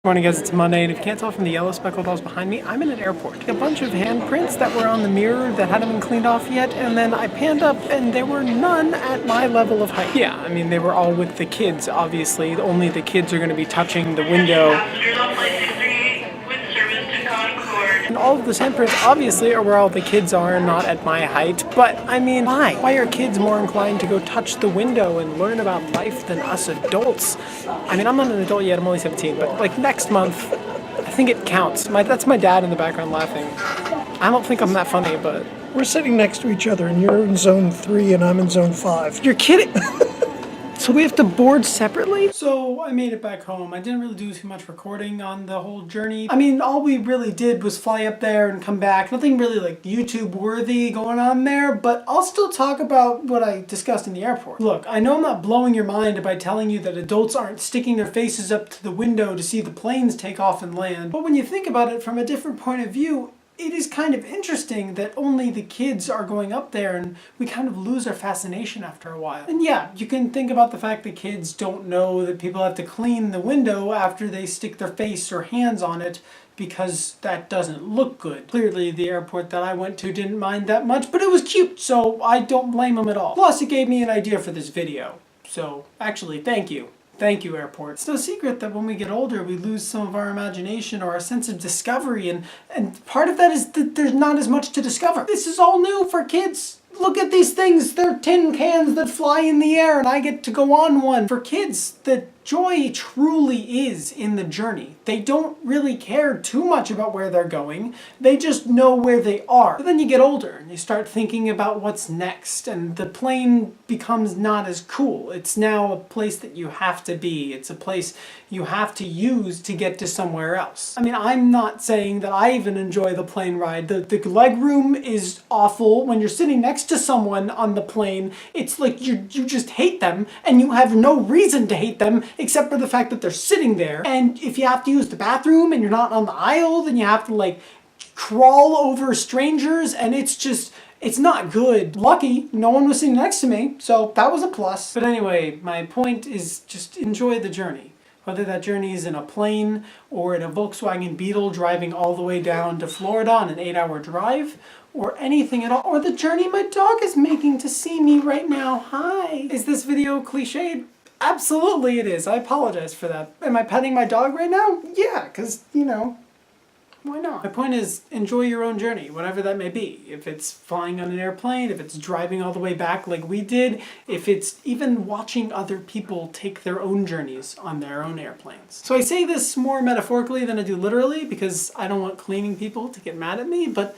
Morning guys, it's Monday, and if you can't tell from the yellow speckled balls behind me, I'm in an airport. A bunch of handprints that were on the mirror that hadn't been cleaned off yet, and then I panned up and there were none at my level of height. Yeah, I mean, they were all with the kids, obviously. Only the kids are going to be touching the window. And all of the handprints, obviously, are where all the kids are, not at my height. But, I mean, why? Why are kids more inclined to go touch the window and learn about life than us adults? I mean, I'm not an adult yet, I'm only 17, but, like, next month, I think it counts. That's my dad in the background laughing. I don't think I'm that funny, but... We're sitting next to each other, and you're in zone 3, and I'm in zone 5. You're kidding! So we have to board separately? So I made it back home. I didn't really do too much recording on the whole journey. I mean, all we really did was fly up there and come back. Nothing really like YouTube worthy going on there, but I'll still talk about what I discussed in the airport. Look, I know I'm not blowing your mind by telling you that adults aren't sticking their faces up to the window to see the planes take off and land, but when you think about it from a different point of view, it is kind of interesting that only the kids are going up there and we kind of lose our fascination after a while. And yeah, you can think about the fact that kids don't know that people have to clean the window after they stick their face or hands on it because that doesn't look good. Clearly the airport that I went to didn't mind that much, but it was cute, so I don't blame them at all. Plus it gave me an idea for this video. So actually, thank you. Thank you, airport. It's no secret that when we get older, we lose some of our imagination or our sense of discovery, and part of that is that there's not as much to discover. This is all new for kids. Look at these things. They're tin cans that fly in the air, and I get to go on one. For kids, the joy truly is in the journey. They don't really care too much about where they're going. They just know where they are. But then you get older and you start thinking about what's next, and the plane becomes not as cool. It's now a place that you have to be. It's a place you have to use to get to somewhere else. I mean, I'm not saying that I even enjoy the plane ride. The leg room is awful. When you're sitting next to someone on the plane, it's like you just hate them, and you have no reason to hate them except for the fact that they're sitting there. And if you have to use the bathroom and you're not on the aisle, then you have to like crawl over strangers, and it's not good. Lucky no one was sitting next to me, so that was a plus. But anyway, my point is just enjoy the journey. Whether that journey is in a plane or in a Volkswagen Beetle driving all the way down to Florida on an 8-hour drive, or anything at all, or the journey my dog is making to see me right now. Hi. Is this video cliched? Absolutely it is. I apologize for that. Am I petting my dog right now? Yeah, because, you know, why not? My point is, enjoy your own journey, whatever that may be. If it's flying on an airplane, if it's driving all the way back like we did, if it's even watching other people take their own journeys on their own airplanes. So I say this more metaphorically than I do literally because I don't want cleaning people to get mad at me, but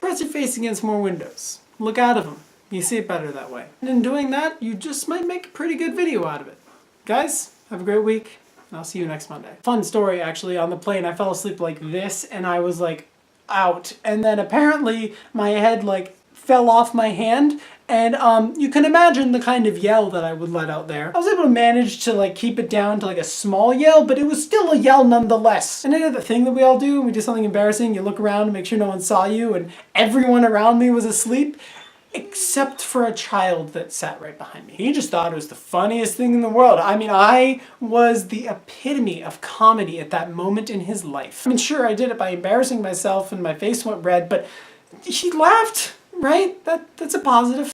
press your face against more windows. Look out of them. You see it better that way. And in doing that, you just might make a pretty good video out of it. Guys, have a great week. I'll see you next Monday. Fun story, actually, on the plane. I fell asleep like this, and I was, like, out. And then apparently my head, like, fell off my hand. And you can imagine the kind of yell that I would let out there. I was able to manage to, like, keep it down to, like, a small yell, but it was still a yell nonetheless. And I did the thing that we all do. We do something embarrassing. You look around to make sure no one saw you, and everyone around me was asleep. Except for a child that sat right behind me. He just thought it was the funniest thing in the world. I mean, I was the epitome of comedy at that moment in his life. I mean, sure, I did it by embarrassing myself and my face went red, but he laughed, right? That's a positive.